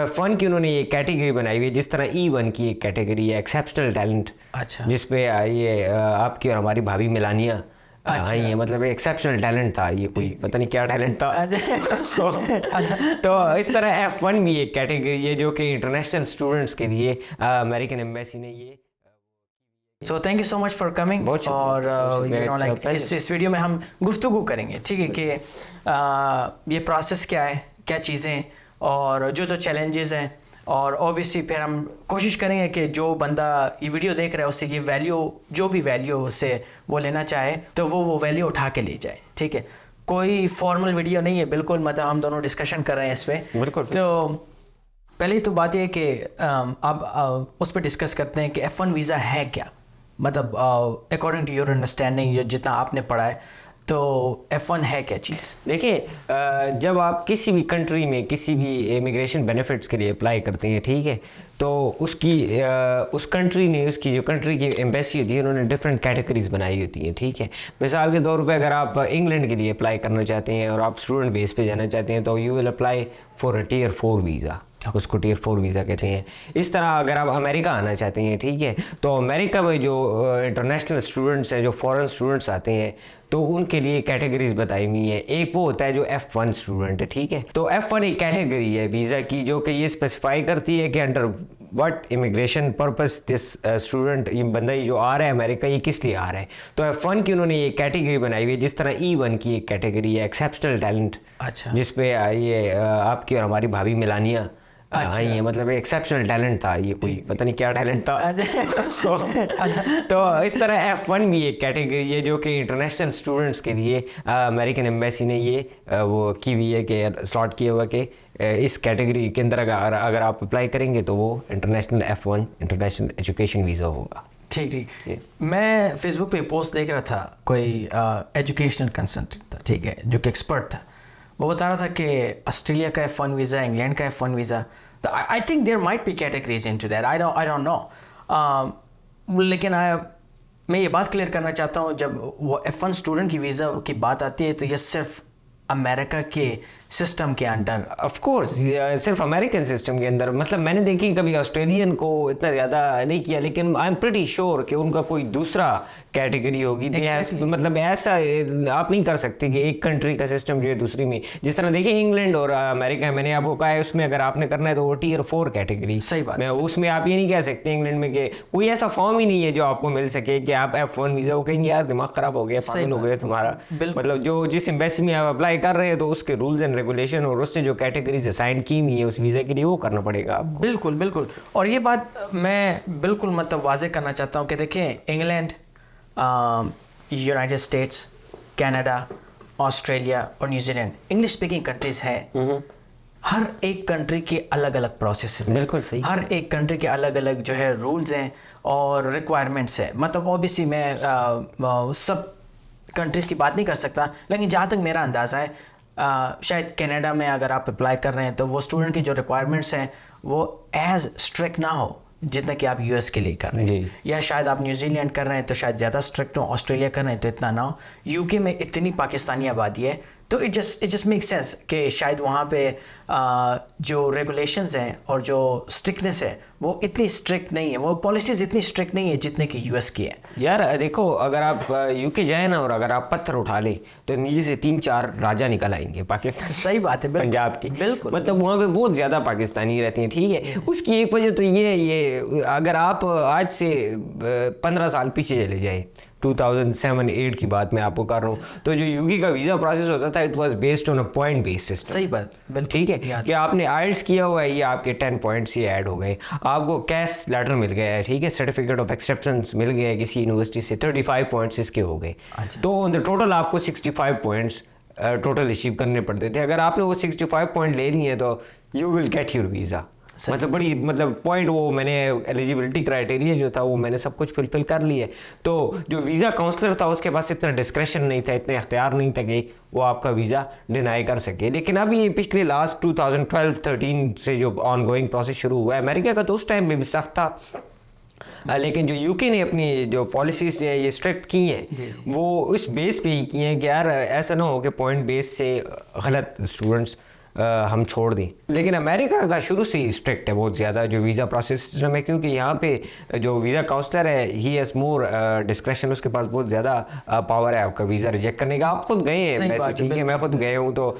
F1 की उन्होंने ये कैटेगरी बनाई हुई है, जिस तरह E1 की एक कैटेगरी है एक्सेप्शनल टैलेंट, अच्छा जिसपे ये आपकी और हमारी भाभी मेलानिया आई है। मतलब एक्सेप्शनल टैलेंट था ये, कोई पता नहीं क्या टैलेंट था। तो इस तरह F1 भी एक कैटेगरी है जो कि इंटरनेशनल स्टूडेंट्स के लिए अमेरिकन एम्बेसी ने ये। So thank you so much for coming. और यू नो लाइक इस वीडियो में हम गुफ्तगू करेंगे, ठीक है, कि ये प्रोसेस क्या है, क्या चीज़ें और जो चैलेंजेस हैं, और ऑब्वियसली फिर हम कोशिश करेंगे कि जो बंदा ये वीडियो देख रहा है उससे ये वैल्यू, जो भी वैल्यू से वो लेना चाहे तो वो वैल्यू उठा के ले जाए, ठीक है। कोई फॉर्मल वीडियो नहीं है, बिल्कुल, मतलब हम दोनों डिस्कशन कर रहे हैं इस पर। बिल्कुल। तो पहली तो बात यह है कि अब उस पर डिस्कस करते हैं कि F1 वीज़ा है क्या, मतलब अकॉर्डिंग टू योर अंडरस्टैंडिंग, जितना आपने पढ़ा है, तो F1 है क्या चीज़। देखिए, जब आप किसी भी कंट्री में किसी भी इमिग्रेशन बेनिफिट्स के लिए अप्लाई करते हैं, ठीक है, तो उसकी उस कंट्री ने, उसकी जो कंट्री की एम्बेसी होती है, उन्होंने डिफरेंट कैटेगरीज बनाई होती हैं, ठीक है। मिसाल के तौर पे अगर आप इंग्लैंड के लिए अप्लाई करना चाहते हैं और आप स्टूडेंट बेस पे जाना चाहते हैं, तो you will apply for a tier 4 visa, उसको टियर 4 वीज़ा कहते हैं। इस तरह अगर आप अमेरिका आना चाहते हैं, ठीक है, तो अमेरिका में जो इंटरनेशनल स्टूडेंट्स हैं, जो फॉरेन स्टूडेंट्स आते हैं, तो उनके लिए कैटेगरीज बताई हुई है। एक वो होता है जो F1 स्टूडेंट है, ठीक है। तो F1 एक कैटेगरी है वीज़ा की जो कि ये स्पेसिफाई करती है कि under what immigration purpose this student, ये बंदा ये जो आ रहा है अमेरिका, ये किस लिए आ रहा है। तो F1 की उन्होंने ये कैटेगरी बनाई हुई है, जिस तरह E1 की एक कैटेगरी है एक्सेप्शनल टैलेंट, अच्छा, जिसपे ये आपकी और हमारी भाभी मेलानिया आई है। मतलब एक्सेप्शनल टैलेंट था ये, कोई पता नहीं क्या टैलेंट था। तो इस तरह F1 भी एक कैटेगरी है जो कि इंटरनेशनल स्टूडेंट्स के लिए अमेरिकन एम्बेसी ने ये वो की हुई है कि स्लॉट किया हुआ कि इस कैटेगरी के अंदर अगर आप अप्लाई करेंगे तो वो international F1 international education visa होगा। ठीक ठीक। मैं फेसबुक पे पोस्ट देख रहा था, कोई एजुकेशनल कंसल्टेंट था, ठीक है, जो कि एक्सपर्ट था। वो बता रहा था कि ऑस्ट्रेलिया का F1 वीज़ा, इंग्लैंड का F1 वीज़ा, तो I think there might be categories into that, I don't know. लेकिन मैं ये बात क्लियर करना चाहता हूँ, जब वो F1 स्टूडेंट की वीज़ा की बात आती है तो ये सिर्फ अमेरिका के सिस्टम के अंडर, ऑफ कोर्स सिर्फ अमेरिकन सिस्टम के अंदर। मतलब मैंने देखी कभी ऑस्ट्रेलियन को इतना ज़्यादा नहीं किया, लेकिन आई एम प्रीटी श्योर कि उनका कोई दूसरा कैटेगरी होगी। मतलब ऐसा आप नहीं कर सकते कि एक कंट्री का सिस्टम जो है दूसरी में, जिस तरह देखिए इंग्लैंड और अमेरिका, मैंने आपको कहा है उसमें अगर आपने करना है तो वो टियर 4 कैटेगरी। सही बात। मैं उसमें आप ये नहीं कह सकते इंग्लैंड में कि कोई ऐसा फॉर्म ही नहीं है जो आपको मिल सके कि आप F1 वीज़ा, वो कहेंगे यार दिमाग खराब हो गया, पागल हो गया तुम्हारा। मतलब जो जिस एम्बेसी में आप अप्लाई कर रहे हैं तो उसके रूल्स एंड रेगुलेशन और उससे जो कैटेगरीज असाइन की हुई है उस वीज़ा के लिए, वो करना पड़ेगा आपको। बिल्कुल बिल्कुल। और ये बात मैं बिल्कुल मतलब वाजे करना चाहता हूँ कि देखें, England, United states, Canada, Australia और न्यूजीलैंड इंग्लिश स्पीकिंग कंट्रीज हैं। हर एक कंट्री के अलग अलग प्रोसेस हैं। बिल्कुल सही। हर एक कंट्री के अलग अलग जो है रूल्स हैं और रिक्वायरमेंट्स हैं। मतलब ऑब्वियसली मैं सब कंट्रीज़ की बात नहीं कर सकता, लेकिन जहाँ तक मेरा अंदाज़ा है, शायद कनाडा में अगर आप अप्लाई कर रहे हैं तो वो स्टूडेंट की जो रिक्वायरमेंट्स हैं वो एज स्ट्रिक्ट ना हो जितना कि आप यूएस के लिए कर रहे हैं, या शायद आप न्यूजीलैंड कर रहे हैं तो शायद ज़्यादा स्ट्रिक्ट हो, ऑस्ट्रेलिया कर रहे हैं तो इतना ना हो, यूके में इतनी पाकिस्तानी आबादी है तो इट जस्ट मेक सेंस कि शायद वहाँ पे जो रेगुलेशंस हैं और जो स्ट्रिक्टनेस है वो इतनी स्ट्रिक्ट नहीं है, वो पॉलिसीज़ इतनी स्ट्रिक्ट नहीं है जितने कि यूएस की है। यार देखो, अगर आप यूके जाए ना और अगर आप पत्थर उठा ले तो नीचे से 3-4 राजा निकल आएंगे पाकिस्तान। सही बात है, पंजाब की। बिल्कुल। मतलब वहाँ पे बहुत ज़्यादा पाकिस्तानी रहते हैं, ठीक है। उसकी एक वजह तो ये अगर आप आज से 15 साल पीछे चले जाए, 2007-8 की बात मैं आपको कर रहा हूँ, तो जो यूके का वीज़ा प्रोसेस होता था it was based on a point based system. सही बात, ठीक है, कि आपने आइल्स किया हुआ है, ये आपके 10 पॉइंट्स ये ऐड हो गए, आपको कैश लेटर मिल गया है, ठीक है, सर्टिफिकेट ऑफ एक्सेप्टेंस मिल गया है किसी यूनिवर्सिटी से, 35 पॉइंट्स इसके हो गए। तो ऑन द टोटल आपको 65 पॉइंट्स टोटल रिसीव करने पड़ते थे। अगर आपने वो 65 पॉइंट ले लिए तो you will get your visa. मतलब बड़ी मतलब पॉइंट, वो मैंने एलिजिबिलिटी क्राइटेरिया जो था वो मैंने सब कुछ फुलफिल कर लिया है। तो जो वीज़ा काउंसलर था उसके पास इतना डिस्क्रेशन नहीं था, इतना इख्तियार नहीं था कि वो आपका वीज़ा डिनाई कर सके। लेकिन अभी पिछले लास्ट 2012-13 से जो ऑन गोइंग प्रोसेस शुरू हुआ है, अमेरिका का तो उस टाइम में भी सख्त था, लेकिन जो यूके ने अपनी जो पॉलिसीज ये स्ट्रिक्ट की हैं वो इस बेस पे ही की हैं कि यार ऐसा ना हो कि पॉइंट बेस से गलत स्टूडेंट्स हम छोड़ दें। लेकिन अमेरिका का शुरू से ही स्ट्रिक्ट है बहुत ज़्यादा जो वीज़ा प्रोसेस सिस्टम है, क्योंकि यहाँ पे जो वीज़ा काउंसलर है ही हैज़ मोर डिस्क्रेशन, उसके पास बहुत ज़्यादा पावर है आपका वीज़ा रिजेक्ट करने का। आप खुद गए हैं सही वैसे, बात है, ठीक है, मैं खुद गए हूँ, तो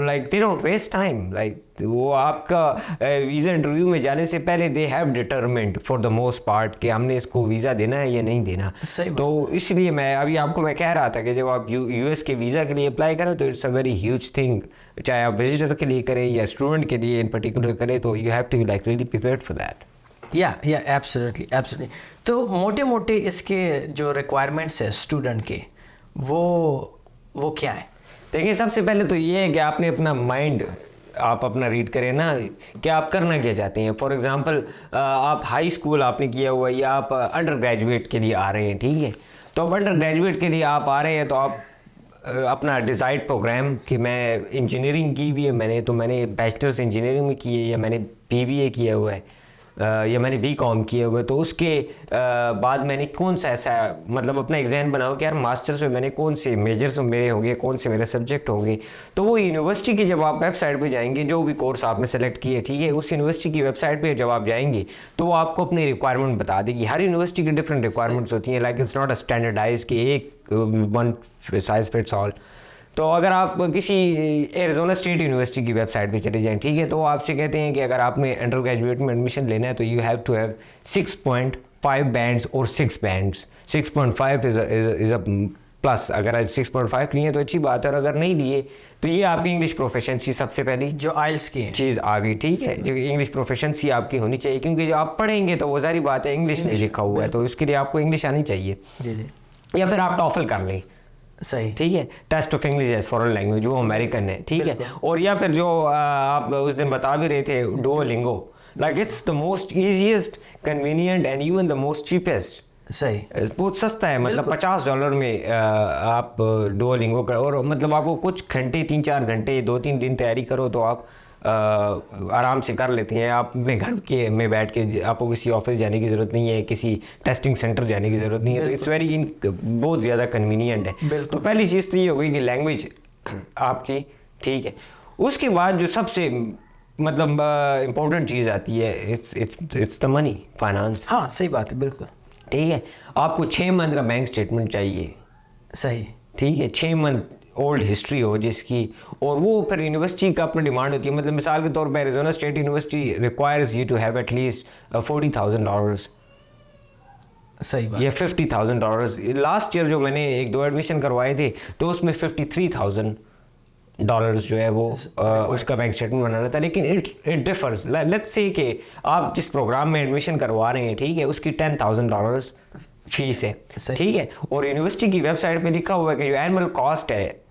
like they don't waste time, like वो आपका वीज़ा इंटरव्यू में जाने से पहले they have determined for the most part कि हमने इसको वीज़ा देना है या नहीं देना। सही बात। तो इसलिए मैं अभी आपको मैं कह रहा था कि जब आप यूएस के वीज़ा के लिए अप्लाई करें तो it's a very huge thing, चाहे आप विजिटर के लिए करें या स्टूडेंट के लिए इन पर्टिकुलर करें, तो you have to be like really prepared for that. या एब्सोल्युटली एब्सोल्युटली। तो मोटे मोटे इसके जो रिक्वायरमेंट्स है स्टूडेंट के, वो क्या है? देखिए, सबसे पहले तो ये है कि आपने अपना माइंड आप अपना रीड करें ना कि आप करना क्या चाहते हैं। फॉर एग्जांपल आप हाई स्कूल आपने किया हुआ या आप अंडर ग्रेजुएट के लिए आ रहे हैं, ठीक है, तो अब अंडर ग्रेजुएट के लिए आप आ रहे हैं तो आप अपना डिज़ायर्ड प्रोग्राम कि मैं इंजीनियरिंग की भी है मैंने, तो मैंने बैचलर्स इंजीनियरिंग में की है या मैंने बीबीए किया हुआ है या मैंने बीकॉम किया हुआ है, तो उसके बाद मैंने कौन सा ऐसा मतलब अपना एग्जाम बनाओ कि यार मास्टर्स में मैंने कौन से मेजर्स मेरे होंगे, कौन से मेरे सब्जेक्ट होंगे। तो वो यूनिवर्सिटी की जब आप वेबसाइट पे जाएंगे, जो भी कोर्स आपने सेलेक्ट किए, ठीक है, उस यूनिवर्सिटी की वेबसाइट पे जब आप जाएंगे तो वो आपको अपनी रिक्वायरमेंट बता देगी। हर यूनिवर्सिटी की डिफरेंट रिक्वायरमेंट्स होती हैं, like it's not a standardise कि एक वन साइज फिट्स ऑल। तो अगर आप किसी एरिज़ोना स्टेट यूनिवर्सिटी की वेबसाइट पे चले जाएं, ठीक है, तो वो आपसे कहते हैं कि अगर आपने अंडर ग्रेजुएट में एडमिशन लेना है तो you have to have 6.5 bands और 6 बैंड्स। 6.5 इज़ अ प्लस, अगर आज 6.5 लिए तो अच्छी बात है, और अगर नहीं लिए तो ये आपकी इंग्लिश प्रोफिशिएंसी सबसे पहली जो आइल्स की है चीज़ आ गई, ठीक है, जो इंग्लिश प्रोफिशिएंसी आपकी होनी चाहिए, क्योंकि जो आप पढ़ेंगे तो वो सारी बात है इंग्लिश में लिखा हुआ है, तो उसके लिए आपको इंग्लिश आनी चाहिए। जी जी, या फिर आप टॉफल कर लें, सही, ठीक है, test of English as foreign language, वो अमेरिकन है, ठीक है। और या फिर जो आप उस दिन बता भी रहे थे Duolingo, like it's the most easiest, convenient and even the most cheapest. सही, बहुत सस्ता है, मतलब $50 में आप डुओलिंगो कर, और मतलब आपको कुछ घंटे 3-4 घंटे 2-3 दिन तैयारी करो तो आप आराम से कर लेते हैं। आप अपने घर के में बैठ के, आपको किसी ऑफिस जाने की ज़रूरत नहीं है, किसी टेस्टिंग सेंटर जाने की ज़रूरत नहीं है, तो इट्स वेरी बहुत ज़्यादा कन्वीनियंट है। तो पहली चीज़ तो ये हो गई कि लैंग्वेज आपकी, ठीक है। उसके बाद जो सबसे मतलब इम्पोर्टेंट चीज़ आती है, इट्स द मनी, फाइनेंस। हाँ सही बात है, बिल्कुल ठीक है, आपको 6 मंथ का बैंक स्टेटमेंट चाहिए, सही, ठीक है, 6 मंथ ओल्ड हिस्ट्री हो जिसकी, और वो फिर यूनिवर्सिटी का अपनी डिमांड होती है। मतलब मिसाल के तौर पर Arizona State University requires you to have at least $40,000 सही बात, या $50,000। लास्ट ईयर जो मैंने 1-2 एडमिशन करवाए थे तो उसमें $53,000 जो है वो उसका बैंक स्टेटमेंट बनाना था। लेकिन इट डिफर्स, लेट्स से कि आप जिस प्रोग्राम में एडमिशन करवा रहे हैं, ठीक है, उसकी $10,000 फीस है, ठीक है, और यूनिवर्सिटी की वेबसाइट पे लिखा हुआ है कि जो एनुअल कॉस्ट है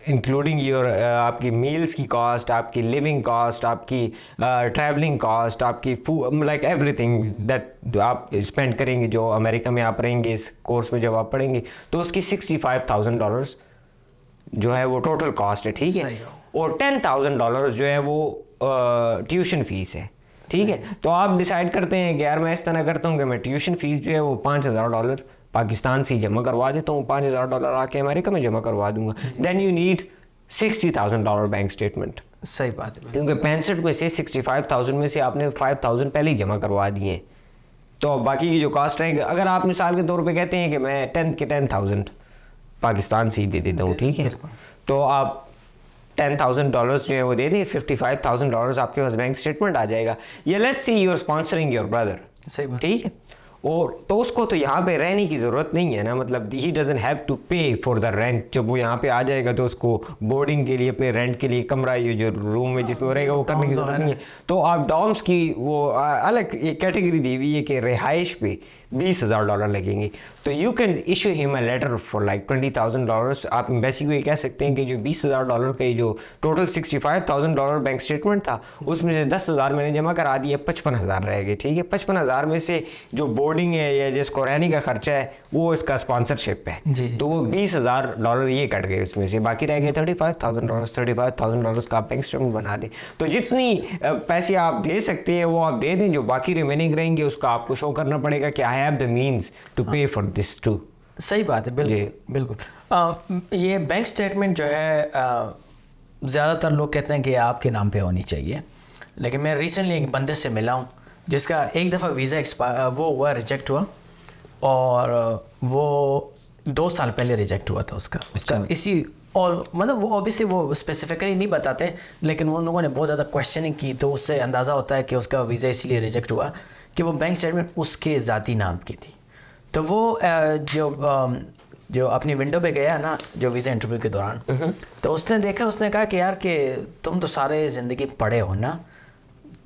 इंक्लूडिंग योर आपकी मील्स की कॉस्ट, आपकी लिविंग कॉस्ट, आपकी ट्रैवलिंग कॉस्ट, आपकी फूड, लाइक एवरीथिंग दैट आप स्पेंड करेंगे जो अमेरिका में आप रहेंगे इस कोर्स में जब आप पढ़ेंगे, तो उसकी $65,000 जो है वो टोटल कॉस्ट है, ठीक है, और $10,000 जो है वो ट्यूशन फीस है, ठीक है। तो आप डिसाइड करते हैं कि यार मैं इस तरह करता हूँ कि मैं ट्यूशन फीस जो है वो $5,000 पाकिस्तान से ही जमा करवा देता हूँ, $5,000 आके अमेरिका में जमा करवा दूंगा। Then you need $60,000 bank statement. सही बात है, क्योंकि 65 में से 65,000 में से आपने 5,000 पहले ही जमा करवा दिए, तो बाकी की जो कॉस्ट रहेगी, अगर आप मिसाल के तौर पे कहते हैं कि मैं 10 के 10,000 पाकिस्तान से ही दे देता हूँ, ठीक है, तो आप $10,000 जो है वो दे दें, $55,000 आपके पास बैंक स्टेटमेंट आ जाएगा। या let's see you are sponsoring your brother, सही बात, ठीक है, और तो उसको तो यहाँ पे रहने की ज़रूरत नहीं है ना, मतलब he doesn't have to pay for the rent. जब वो यहाँ पे आ जाएगा तो उसको बोर्डिंग के लिए, अपने रेंट के लिए कमरा, ये जो रूम में जिसमें रहेगा वो करने की ज़रूरत नहीं है। तो आप डॉर्म्स की वो अलग एक कैटेगरी दी हुई है कि रिहाइश पे $20,000 लगेंगे, तो you can issue him a letter for like $20,000। आप एम्बेसी को ये कह सकते हैं कि जो $20,000 का जो टोटल $65,000 बैंक स्टेटमेंट था उसमें से 10,000 मैंने जमा करा दिए, 55,000 रह गए, ठीक है। 55,000 में से जो बोर्डिंग है या जिसको रहने का खर्चा है वो इसका स्पॉन्सरशिप है, तो वो $20,000 ये कट गए, उसमें से बाकी रह गए $35,000। $35,000 का आप बैंक स्टेटमेंट बना दें, तो जितनी पैसे आप दे सकते हैं वो आप दे दें, जो बाकी रिमेनिंग रहेंगे उसका आपको शो करना पड़ेगा कि I have the means to pay for this too. सही बात है, बिल्कुल बिल्कुल। ये बैंक स्टेटमेंट जो है ज़्यादातर लोग कहते हैं कि आपके नाम पे होनी चाहिए, लेकिन मैं रिसेंटली एक बंदे से मिला हूँ जिसका एक दफ़ा वीज़ा वो हुआ, रिजेक्ट हुआ, और वो 2 साल पहले रिजेक्ट हुआ था उसका इसी, और मतलब वो ऑब्वियसली वो स्पेसिफिकली नहीं बताते, लेकिन उन लोगों ने बहुत ज़्यादा क्वेश्चनिंग की तो उससे अंदाज़ा होता है कि उसका वीज़ा इसलिए रिजेक्ट हुआ कि वो बैंक स्टेटमेंट उसके ज़ाती नाम की थी। तो वो जो अपनी विंडो पे गया ना, जो वीज़ा इंटरव्यू के दौरान, तो उसने देखा, उसने कहा कि यार कि तुम तो सारे ज़िंदगी पढ़े हो ना,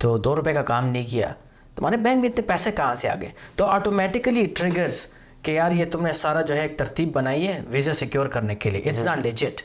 तो 2 रुपए का काम नहीं किया, तुम्हारे बैंक में इतने पैसे कहाँ से आ गए? तो ऑटोमेटिकली ट्रिगर्स कि यार ये तुमने सारा जो है एक तरतीब बनाई है वीज़ा सिक्योर करने के लिए, इट्स नॉट लेजिट।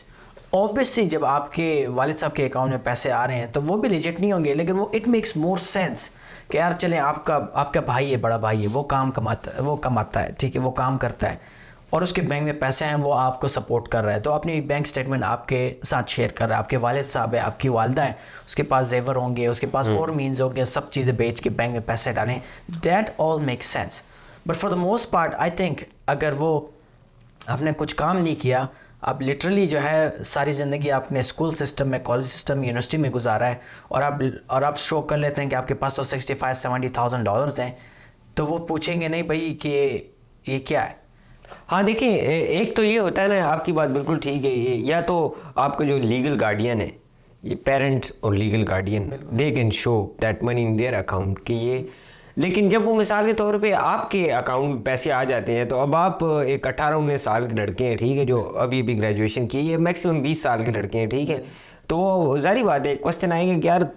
ऑब्वियसली जब आपके वालिद साहब के अकाउंट में पैसे आ रहे हैं तो वो भी लेजिट नहीं होंगे, लेकिन वो इट मेक्स मोर सेंस कि यार चलें आपका भाई है, बड़ा भाई है, वो कमाता है, ठीक है, वो काम करता है और उसके बैंक में पैसे हैं, वो आपको सपोर्ट कर रहा है, तो अपनी बैंक स्टेटमेंट आपके साथ शेयर कर रहा है। आपके वालिद साहब है, आपकी वालदा है, उसके पास जेवर होंगे, उसके पास और मीन्स होंगे, सब चीज़ें बेच के बैंक में पैसे डालें, that all makes sense. But for the most part I think अगर वो आपने कुछ काम नहीं किया, आप लिटरली जो है सारी ज़िंदगी आपने स्कूल सिस्टम में, कॉलेज सिस्टम में, यूनिवर्सिटी में गुजारा है, और आप शो कर लेते हैं कि आपके पास तो $65,000-70,000 हैं, तो वो पूछेंगे नहीं भाई कि ये क्या है। हाँ देखिए, एक तो ये होता है ना, आपकी बात बिल्कुल ठीक है, या तो आपका जो लीगल गार्डियन है, ये पेरेंट्स और legal guardian, they can show that money in their account कि ये, लेकिन जब वो मिसाल के तौर पे आपके अकाउंट में पैसे आ जाते हैं, तो अब आप एक 18-19 साल के लड़के हैं, ठीक है, जो अभी ग्रेजुएशन की है, मैक्सिमम 20 साल के लड़के हैं, ठीक है, तो जाहिर बात है क्वेश्चन आएंगे कि यार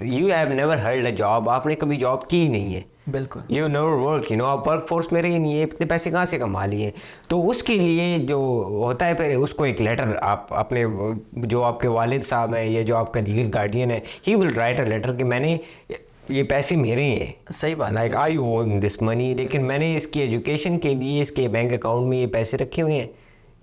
you have never heard a job, आपने कभी जॉब की ही नहीं है, बिल्कुल, यू नेवर वर्क, आप वर्क फोर्स में रही नहीं है, इतने पैसे कहाँ से कमा लिए। तो उसके लिए जो होता है, फिर उसको एक लेटर आप अपने जो आपके वालिद साहब हैं या जो आपका लीगल गार्डियन है, he will write a letter कि मैंने ये पैसे मेरे हैं, सही बात, like I own this money, लेकिन मैंने इसकी एजुकेशन के लिए इसके बैंक अकाउंट में ये पैसे रखे हुए हैं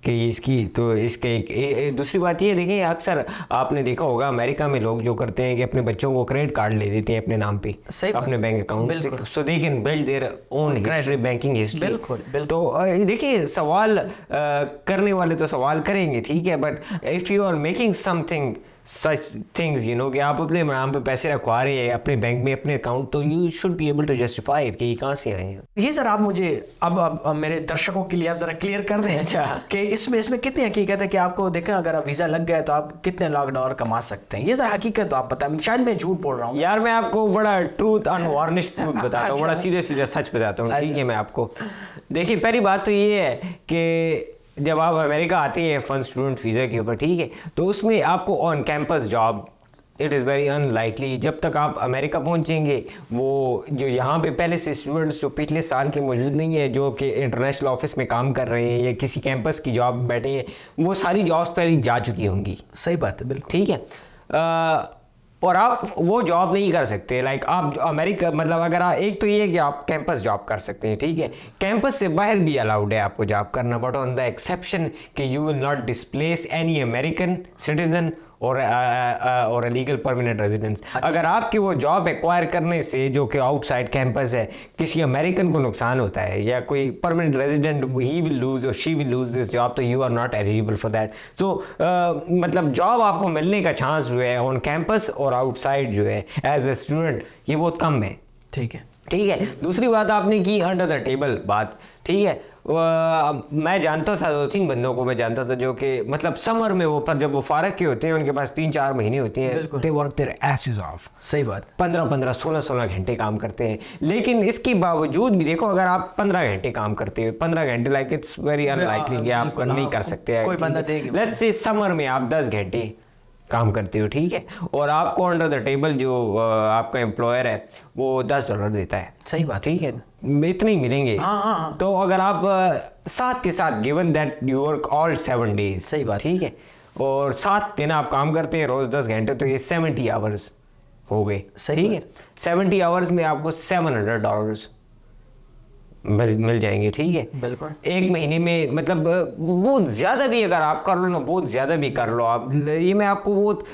कि इसकी, तो इसके दूसरी बात ये देखें, अक्सर आपने देखा होगा अमेरिका में लोग जो करते हैं कि अपने बच्चों को क्रेडिट कार्ड ले देते हैं अपने नाम पे, अपने बैंक अकाउंट से, so they can build their own history, banking history. बिल्कुल। तो देखिए, सवाल करने वाले तो सवाल करेंगे, ठीक है, but if you are making something such things, कि आप अपने नाम पे पैसे रखवा रहे हैं अपने बैंक में, अपने अकाउंट, तो you should be able to justify कि ये कहाँ से आए हैं। ये सर आप मुझे अब मेरे दर्शकों के लिए आप ज़रा क्लियर कर दें अच्छा कि इसमें कितनी हकीकत है कि आपको देखें अगर आप वीज़ा लग गया तो आप कितने $1,00,000 कमा सकते हैं, ये ज़रा हकीकत तो आप बताएं, शायद मैं झूठ बोल रहा हूँ। यार मैं आपको बड़ा ट्रूथ, अनवार्निश्ड ट्रूथ बताता हूँ, बड़ा सीधे सीधे सच बताता हूँ, ठीक है। मैं आपको देखिए, पहली बात तो ये है कि जब आप अमेरिका आते हैं फन स्टूडेंट वीज़ा के ऊपर, ठीक है, तो उसमें आपको on campus job, it is very unlikely, जब तक आप अमेरिका पहुंचेंगे, वो जो यहाँ पे पहले से स्टूडेंट्स जो पिछले साल के मौजूद नहीं है, जो कि इंटरनेशनल ऑफिस में काम कर रहे हैं या किसी कैंपस की जॉब में बैठे हैं, वो सारी जॉब्स पहले जा चुकी होंगी। सही बात है, बिल्कुल, ठीक है। और आप वो जॉब नहीं कर सकते, लाइक आप अमेरिका, मतलब अगर आप, एक तो ये है कि आप कैंपस जॉब कर सकते हैं, ठीक है, कैंपस से बाहर भी अलाउड है आपको जॉब करना, बट ऑन द एक्सेप्शन कि you will not displace any American citizen और लीगल परमानेंट रेजिडेंस। अगर आपकी वो जॉब एक्वायर करने से, जो कि आउटसाइड कैंपस है, किसी अमेरिकन को नुकसान होता है या कोई परमानेंट रेजिडेंट ही विल लूज और she will lose this job, तो you are not eligible for that. तो मतलब जॉब आपको मिलने का चांस जो है ऑन कैंपस और आउटसाइड जो है एज ए स्टूडेंट, ये बहुत कम है। ठीक है, ठीक है। दूसरी बात आपने की अंडर द टेबल बात, ठीक है, मैं जानता था 2-3 बंदों को मैं जानता था जो कि मतलब समर में वो, पर जब वो फारग के होते हैं, उनके पास 3-4 महीने होते हैं, they work their asses of. सही बात, 15-15, 16-16 घंटे काम करते हैं, लेकिन इसके बावजूद भी देखो, अगर आप 15 घंटे काम करते हो, 15 घंटे, लाइक इट्स वेरी अनलाइकली कि आप नहीं कर सकते, कोई बंदा देगा। लेट्स से समर में आप 10 घंटे काम करते हो, ठीक है, और आपको अंडर द टेबल जो आपका एम्प्लॉयर है वो $10 देता है। सही बात, ठीक है, इतने ही मिलेंगे। हाँ। तो अगर आप साथ के साथ, given that you work all 7 days, सही बात, ठीक है, और 7 दिन आप काम करते हैं रोज 10 घंटे, तो ये 70 आवर्स हो गए, ठीक है। 70 आवर्स में आपको $700 मिल जाएंगे, ठीक है। बिल्कुल। एक महीने में मतलब बहुत ज़्यादा भी अगर आप कर लो ना, बहुत ज़्यादा भी कर लो आप, ये मैं आपको बहुत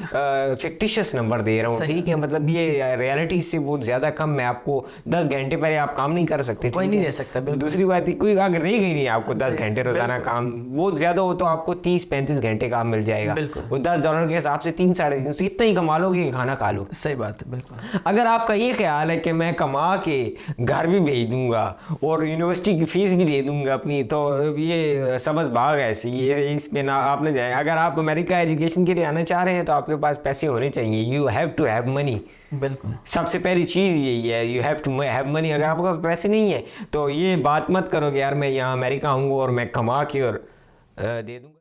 फिक्टिशियस नंबर दे रहा हूँ, ठीक है। मतलब ये रियलिटी से बहुत ज़्यादा कम। मैं आपको 10 घंटे पहले आप काम नहीं कर सकते, कोई ठीक नहीं है? दे सकता, बिल्कुल। दूसरी बात कोई अगर रह गई नहीं आपको 10 घंटे रोजाना काम, बहुत ज़्यादा हो तो आपको 30-35 घंटे काम मिल जाएगा। बिल्कुल। वो $10 के हिसाब से 3-3.5 इतना ही कमा लोगे कि खाना खा लो। सही बात है, बिल्कुल। अगर आपका ये ख्याल है कि मैं कमा के घर भी भेज दूंगा और यूनिवर्सिटी की फीस भी दे दूंगा अपनी, तो ये समझ भाग ऐसी, ये इसमें ना आप न जाए। अगर आप अमेरिका एजुकेशन के लिए आना चाह रहे हैं तो आपके पास पैसे होने चाहिए। You have to have money. बिल्कुल। सबसे पहली चीज़ यही है, you have to have money. अगर आपके पास पैसे नहीं है तो ये बात मत करो कि यार मैं यहाँ अमेरिका आऊँगा और मैं कमा के और दे दूँगा।